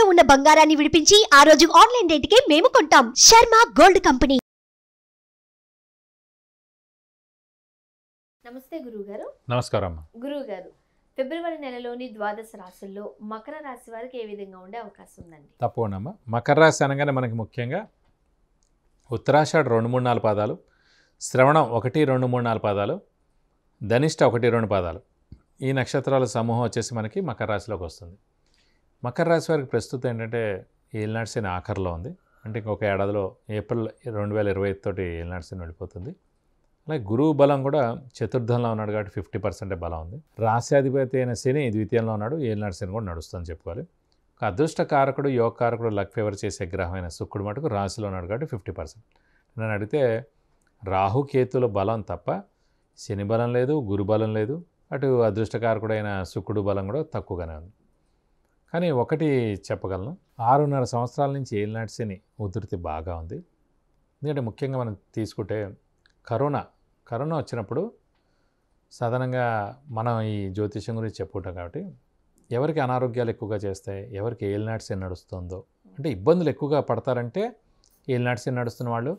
తాకట్టులో ఉన్న బంగారాన్ని విడిపించి ఆ రోజు ఆన్లైన్ రేటుకే మేము కొంటాం. Sharma gold company. నమస్తే గురువుగారు. నమస్కారం గురువుగారు, ఫిబ్రవరి నెలలోని ద్వాదశ రాశుల్లో మకర రాశి వారికి ఏ విధంగా ఉండే అవకాశం ఉందండి? తప్పకుండా. మకర రాశి అనగానే మనకి ముఖ్యంగా ఉత్తరాషాఢ 2, 3, 4 పాదాలు, శ్రవణం 1, 2, 3, 4 పాదాలు, ధనిష్ట 1, 2 పాదాలు, ఈ నక్షత్రాల సమూహం వచ్చేసి మనకి మకర రాశిలోకి వస్తుంది. మకర రాశి వారికి ప్రస్తుతం ఏంటంటే ఏలినాటి శని ఆఖరిలో ఉంది. అంటే ఇంకొక ఏడాదిలో ఏప్రిల్ 2025 తోటి ఏలినాటి శని వెళ్ళిపోతుంది. అలాగే గురువు బలం కూడా చతుర్థంలో ఉన్నాడు కాబట్టి 50% బలం ఉంది. రాశ్యాధిపతి అయిన శని ద్వితీయంలో ఉన్నాడు. ఏలినాటి శని కూడా నడుస్తుందని చెప్పుకోవాలి. ఒక అదృష్ట కారకుడు, యోగ కారకుడు, లక్ ఫేవర్ చేసే గ్రహమైన శుక్రుడు మటుకు రాశిలో ఉన్నాడు కాబట్టి 50%. నన్ను అడిగితే రాహుకేతుల బలం తప్ప శని బలం లేదు, గురు బలం లేదు. అటు అదృష్టకారకుడైన శుక్రుడు బలం కూడా తక్కువగానే ఉంది. కానీ ఒకటి చెప్పగలను, 6.5 సంవత్సరాల నుంచి ఏలినాటి శని ఉధృతి బాగా ఉంది. ఎందుకంటే ముఖ్యంగా మనం తీసుకుంటే కరోనా వచ్చినప్పుడు సాధారణంగా మనం ఈ జ్యోతిష్యం గురించి చెప్పుకుంటాం కాబట్టి ఎవరికి అనారోగ్యాలు ఎక్కువగా చేస్తాయి, ఎవరికి ఏలినాటి శని నడుస్తుందో, అంటే ఇబ్బందులు ఎక్కువగా పడతారంటే ఏలినాటి శని నడుస్తున్న వాళ్ళు,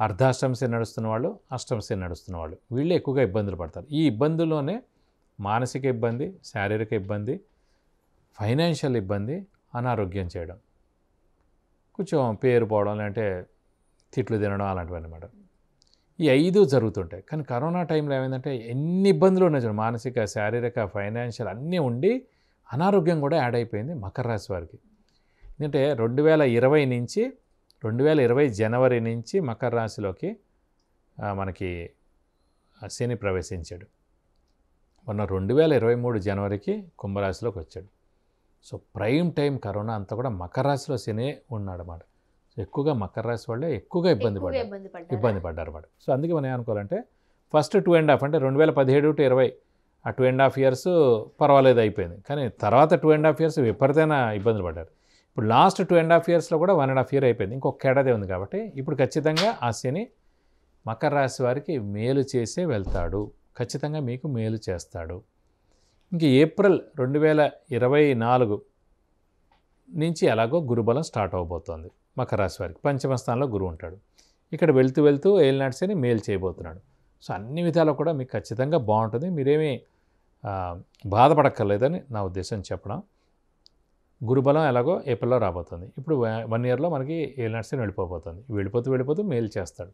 అర్ధాష్టమ శని నడుస్తున్న వాళ్ళు, అష్టమ శని నడుస్తున్న వాళ్ళు, వీళ్ళు ఎక్కువగా ఇబ్బందులు పడతారు. ఈ ఇబ్బందుల్లోనే మానసిక ఇబ్బంది, శారీరక ఇబ్బంది, ఫైనాన్షియల్ ఇబ్బంది, అనారోగ్యం చేయడం, కొంచెం పేరు పోవడం, లేదంటే తిట్లు తినడం, అలాంటివి అన్నమాట. ఈ 5 జరుగుతుంటాయి. కానీ కరోనా టైంలో ఏమైందంటే ఎన్ని ఇబ్బందులు ఉన్నాయి చూడండి, మానసిక, శారీరక, ఫైనాన్షియల్ అన్నీ ఉండి అనారోగ్యం కూడా యాడ్ అయిపోయింది మకర రాశి వారికి. ఎందుకంటే 2020 జనవరి నుంచి మకర రాశిలోకి మనకి శని ప్రవేశించాడు. మొన్న 2023 జనవరికి కుంభరాశిలోకి వచ్చాడు. సో ప్రైమ్ టైం కరోనా అంతా కూడా మకర రాశిలో శని ఉన్నాడు అన్నమాట. సో ఎక్కువగా మకర రాశి వాళ్ళే ఎక్కువగా ఇబ్బంది పడ్డారు అన్నమాట. సో అందుకే మనం ఏమనుకోవాలంటే ఫస్ట్ 2.5 అంటే 2017 to 20 ఆ 2.5 years పర్వాలేదు అయిపోయింది. కానీ తర్వాత 2.5 years విపరీతమైన ఇబ్బందులు పడ్డారు. ఇప్పుడు లాస్ట్ 2.5 yearsలో కూడా 1.5 year అయిపోయింది. ఇంకొక ఏడాది ఉంది కాబట్టి ఇప్పుడు ఖచ్చితంగా ఆ శని మకర రాశి వారికి మేలు చేసే వెళ్తాడు. ఖచ్చితంగా మీకు మేలు చేస్తాడు. ఇంక ఏప్రిల్ 2024 నుంచి ఎలాగో గురుబలం స్టార్ట్ అవబోతోంది మకర రాశి వారికి. పంచమ స్థానంలో గురువు ఉంటాడు. ఇక్కడ వెళ్తూ ఏలినాటి శని మేలు చేయబోతున్నాడు. సో అన్ని విధాలు కూడా మీకు ఖచ్చితంగా బాగుంటుంది. మీరేమీ బాధపడక్కర్లేదని నా ఉద్దేశం చెప్పడం. గురుబలం ఎలాగో ఏప్రిల్లో రాబోతుంది. ఇప్పుడు 1 yearలో మనకి ఏలినాటి శని వెళ్ళిపోతుంది. వెళ్ళిపోతూ మేలు చేస్తాడు.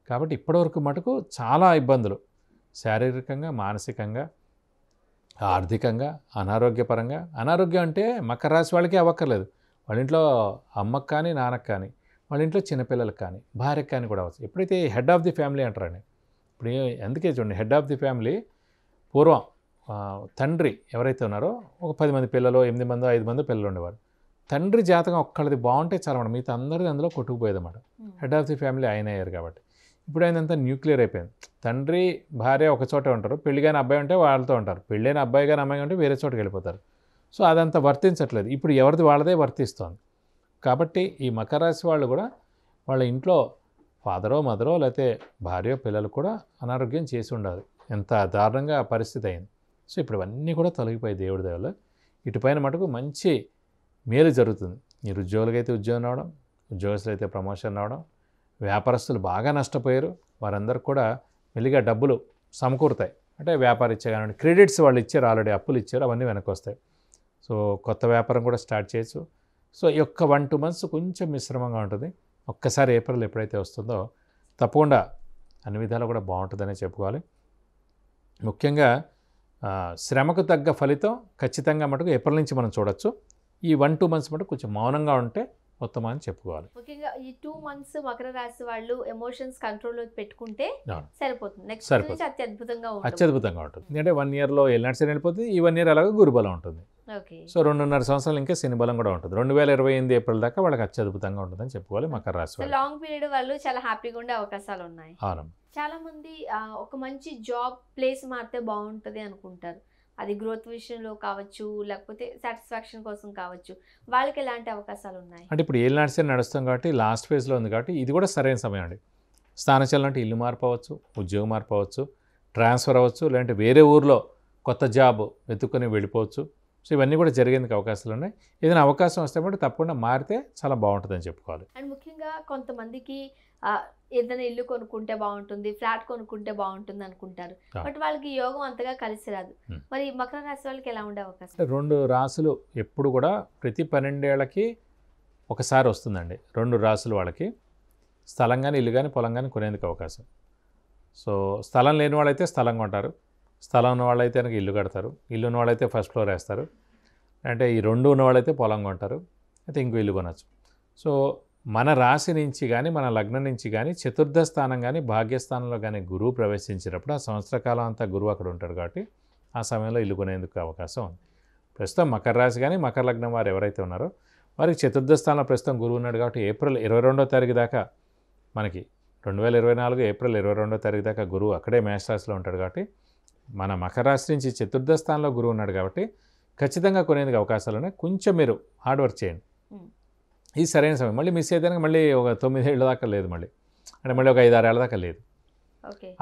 కాబట్టి ఇప్పటివరకు మటుకు చాలా ఇబ్బందులు శారీరకంగా, మానసికంగా, ఆర్థికంగా, అనారోగ్యపరంగా. అనారోగ్యం అంటే మకర రాశి వాళ్ళకి అవ్వక్కర్లేదు. వాళ్ళ ఇంట్లో అమ్మకు కానీ, నాన్నకు కానీ, వాళ్ళ ఇంట్లో చిన్నపిల్లలకు కానీ, భార్యకు కానీ కూడా అవచ్చు. ఎప్పుడైతే హెడ్ ఆఫ్ ది ఫ్యామిలీ అంటారండి, ఇప్పుడు అందుకే చూడండి, హెడ్ ఆఫ్ ది ఫ్యామిలీ పూర్వం తండ్రి ఎవరైతే ఉన్నారో ఒక 10 మంది పిల్లలు, 8 మందో 5 మందో పిల్లలు ఉండేవారు. తండ్రి జాతకం ఒక్కడిది బాగుంటే చాలన్నమాట, మిగతా అందరిది అందులో కొట్టుకుపోయేదన్నమాట. హెడ్ ఆఫ్ ది ఫ్యామిలీ ఆయన అయ్యారు కాబట్టి. ఇప్పుడు ఆయనంతా న్యూక్లియర్ అయిపోయింది. తండ్రి భార్య ఒక చోటే ఉంటారు, పెళ్లి కాని అబ్బాయి ఉంటే వాళ్ళతో ఉంటారు, పెళ్ళైన అబ్బాయి కానీ అమ్మాయి ఉంటే వేరే చోటుకి వెళ్ళిపోతారు. సో అదంతా వర్తించట్లేదు. ఇప్పుడు ఎవరిది వాళ్ళదే వర్తిస్తోంది. కాబట్టి ఈ మకర రాశి వాళ్ళు కూడా వాళ్ళ ఇంట్లో ఫాదరో, మదరో, లేకపోతే భార్యో, పిల్లలు కూడా అనారోగ్యం చేసి ఉండాలి. ఎంత దారుణంగా పరిస్థితి అయింది. సో ఇప్పుడు ఇవన్నీ కూడా తొలగిపోయి దేవుడి దయ వల్ల ఇటుపైన మటుకు మంచి మేలు జరుగుతుంది. మీరు ఉద్యోగులకైతే ఉద్యోగం రావడం, ఉద్యోగస్తులు అయితే ప్రమోషన్ రావడం, వ్యాపారస్తులు బాగా నష్టపోయారు, వారందరికీ కూడా మెల్లిగా డబ్బులు సమకూరుతాయి. అంటే వ్యాపారం ఇచ్చే కానీ క్రెడిట్స్ వాళ్ళు ఇచ్చారు, ఆల్రెడీ అప్పులు ఇచ్చారు, అవన్నీ వెనక్కి వస్తాయి. సో కొత్త వ్యాపారం కూడా స్టార్ట్ చేయొచ్చు. సో ఈ యొక్క 1-2 months కొంచెం మిశ్రమంగా ఉంటుంది. ఒక్కసారి ఏప్రిల్ ఎప్పుడైతే వస్తుందో తప్పకుండా అన్ని విధాలు కూడా బాగుంటుందనే చెప్పుకోవాలి. ముఖ్యంగా శ్రమకు తగ్గ ఫలితం ఖచ్చితంగా మటుకు ఏప్రిల్ నుంచి మనం చూడొచ్చు. ఈ 1-2 months మటుకు కొంచెం మౌనంగా ఉంటే ఉత్తమం అని చెప్పుకోవాలి. ముఖ్యంగా ఈ 2 months మకర రాశి వాళ్ళు ఎమోషన్స్ కంట్రోల్లో పెట్టుకుంటే సరిపోతుంది. నెక్స్ట్ నుంచి అత్యద్భుతంగా ఉంటుంది. ఎందుకంటే 1 yearలో ఏలినాటి శని వెళ్ళిపోతుంది. ఈ 1 year అలాగే గురుబలం ఉంటుంది. సో 2.5 సంవత్సరాలు ఇంకా శని బలం కూడా ఉంటుంది. 2028 ఏప్రిల్ దాకా వాళ్ళకి అత్యద్భుతంగా ఉంటుందని చెప్పుకోవాలి మకర రాశి వాళ్ళు. లాంగ్ పీరియడ్ వాళ్ళు చాలా హ్యాపీగా ఉండే అవకాశాలు ఉన్నాయి. అవును. చాలా మంది ఒక మంచి జాబ్ ప్లేస్ మారితే బాగుంటుంది అనుకుంటారు. అది గ్రోత్ విషయంలో కావచ్చు, లేకపోతే సాటిస్ఫాక్షన్ కోసం కావచ్చు. వాళ్ళకి ఎలాంటి అవకాశాలు ఉన్నాయి అంటే ఇప్పుడు ఏలినాటి శని నడుస్తాం కాబట్టి లాస్ట్ ఫేజ్లో ఉంది కాబట్టి ఇది కూడా సరైన సమయం అండి. స్థానచలనం అంటే ఇల్లు మారిపోవచ్చు, ఉద్యోగం మారిపోవచ్చు, ట్రాన్స్ఫర్ అవ్వచ్చు, లేదంటే వేరే ఊర్లో కొత్త జాబ్ వెతుక్కొని వెళ్ళిపోవచ్చు. సో ఇవన్నీ కూడా జరిగేందుకు అవకాశాలు ఉన్నాయి. ఏదైనా అవకాశం వస్తే బట్టి తప్పకుండా మారితే చాలా బాగుంటుందని చెప్పుకోవాలి. అండ్ ముఖ్యంగా కొంతమందికి ఏదైనా ఇల్లు కొనుక్కుంటే బాగుంటుంది, ఫ్లాట్ కొనుక్కుంటే బాగుంటుంది అనుకుంటారు. బట్ వాళ్ళకి యోగం అంతగా కలిసి రాదు. మరి మకర రాశి వాళ్ళకి ఎలా ఉండే అవకాశం? 2 రాసులు ఎప్పుడు కూడా ప్రతి 12 ఏళ్ళకి ఒకసారి వస్తుందండి. 2 రాసులు వాళ్ళకి స్థలం కానీ ఇల్లు కానీ పొలం కానీ కొనేందుకు అవకాశం. సో స్థలం లేని వాళ్ళైతే స్థలం కొంటారు, స్థలం ఉన్న వాళ్ళైతే కనుక ఇల్లు కడతారు, ఇల్లు ఉన్న వాళ్ళైతే ఫస్ట్ ఫ్లోర్ వేస్తారు, అంటే ఈ 2 ఉన్న వాళ్ళైతే పొలం కొంటారు, అయితే ఇంకో ఇల్లు కొనచ్చు. సో మన రాశి నుంచి కానీ మన లగ్నం నుంచి కానీ చతుర్థ స్థానం కానీ భాగ్యస్థానంలో కానీ గురువు ప్రవేశించినప్పుడు ఆ సంవత్సర కాలం అంతా గురువు అక్కడ ఉంటాడు కాబట్టి ఆ సమయంలో ఇల్లు కొనేందుకు అవకాశం ఉంది. ప్రస్తుతం మకర రాశి కానీ మకర లగ్నం వారు ఎవరైతే ఉన్నారో వారికి చతుర్థ స్థానంలో ప్రస్తుతం గురువు ఉన్నాడు కాబట్టి ఏప్రిల్ 22వ తారీఖు దాకా మనకి 2024 ఏప్రిల్ 22వ తారీఖు దాకా గురువు అక్కడే మేషరాశిలో ఉంటాడు కాబట్టి మన మకర రాశి నుంచి చతుర్థ స్థానంలో గురువు ఉన్నాడు కాబట్టి ఖచ్చితంగా కొనేందుకు అవకాశాలు ఉన్నాయి. కొంచెం మీరు హార్డ్ వర్క్ చేయండి, ఇది సరైన సమయం. మళ్ళీ మిస్ అయితే మళ్ళీ ఒక 9 ఏళ్ళ దాకా లేదు, మళ్ళీ అంటే మళ్ళీ ఒక 5-6 ఏళ్ళ దాకా లేదు.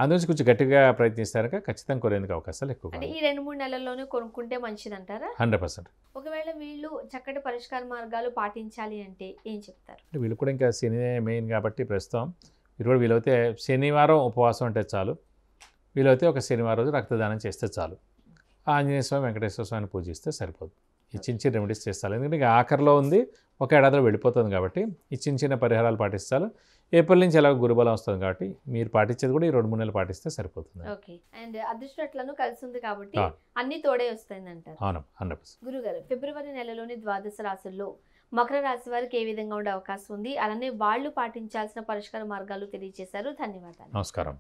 అందునుంచి కొంచెం గట్టిగా ప్రయత్నిస్తారు ఖచ్చితంగా కొనేందుకు అవకాశాలు ఎక్కువ. ఈ 2-3 నెలల్లోనే కొనుక్కుంటే మంచిదంటారా? 100%. ఒకవేళ వీళ్ళు చక్కటి పరిష్కార మార్గాలు పాటించాలి అంటే ఏం చెప్తారు? వీళ్ళు కూడా ఇంకా శని మెయిన్ కాబట్టి ప్రస్తుతం మీరు కూడా వీలైతే శనివారం ఉపవాసం అంటే చాలు, వీలైతే ఒక శనివారం రోజు రక్తదానం చేస్తే చాలు, ఆంజనేయ స్వామి వెంకటేశ్వర స్వామిని పూజిస్తే సరిపోదు. ఈ చిన్న చిన్న రెమెడీస్ చేస్తారు, ఎందుకంటే ఇక ఆఖరిలో ఉంది, ఒక ఏడాదిలో వెళ్ళిపోతుంది కాబట్టి ఈ చిన్న చిన్న పరిహారాలు పాటిస్తారు. ఏప్రిల్ నుంచి ఎలాగో గురుబలం వస్తుంది కాబట్టి మీరు పాటించేది కూడా ఈ 2-3 నెలలు పాటిస్తే సరిపోతుంది. ఓకే. అండ్ అదృష్టట్లను కలిసి ఉంది కాబట్టి అన్ని తోడే వస్తాయి అంటారు. అవును, 100%. గురుగారు, ఫిబ్రవరి నెలలోని ద్వాదశ రాశుల్లో మకర రాశి వారికి ఏ విధంగా ఉండే అవకాశం ఉంది, అలానే వాళ్ళు పాటించాల్సిన పరిష్కార మార్గాలు తెలియజేశారు. ధన్యవాదాలు. నమస్కారం.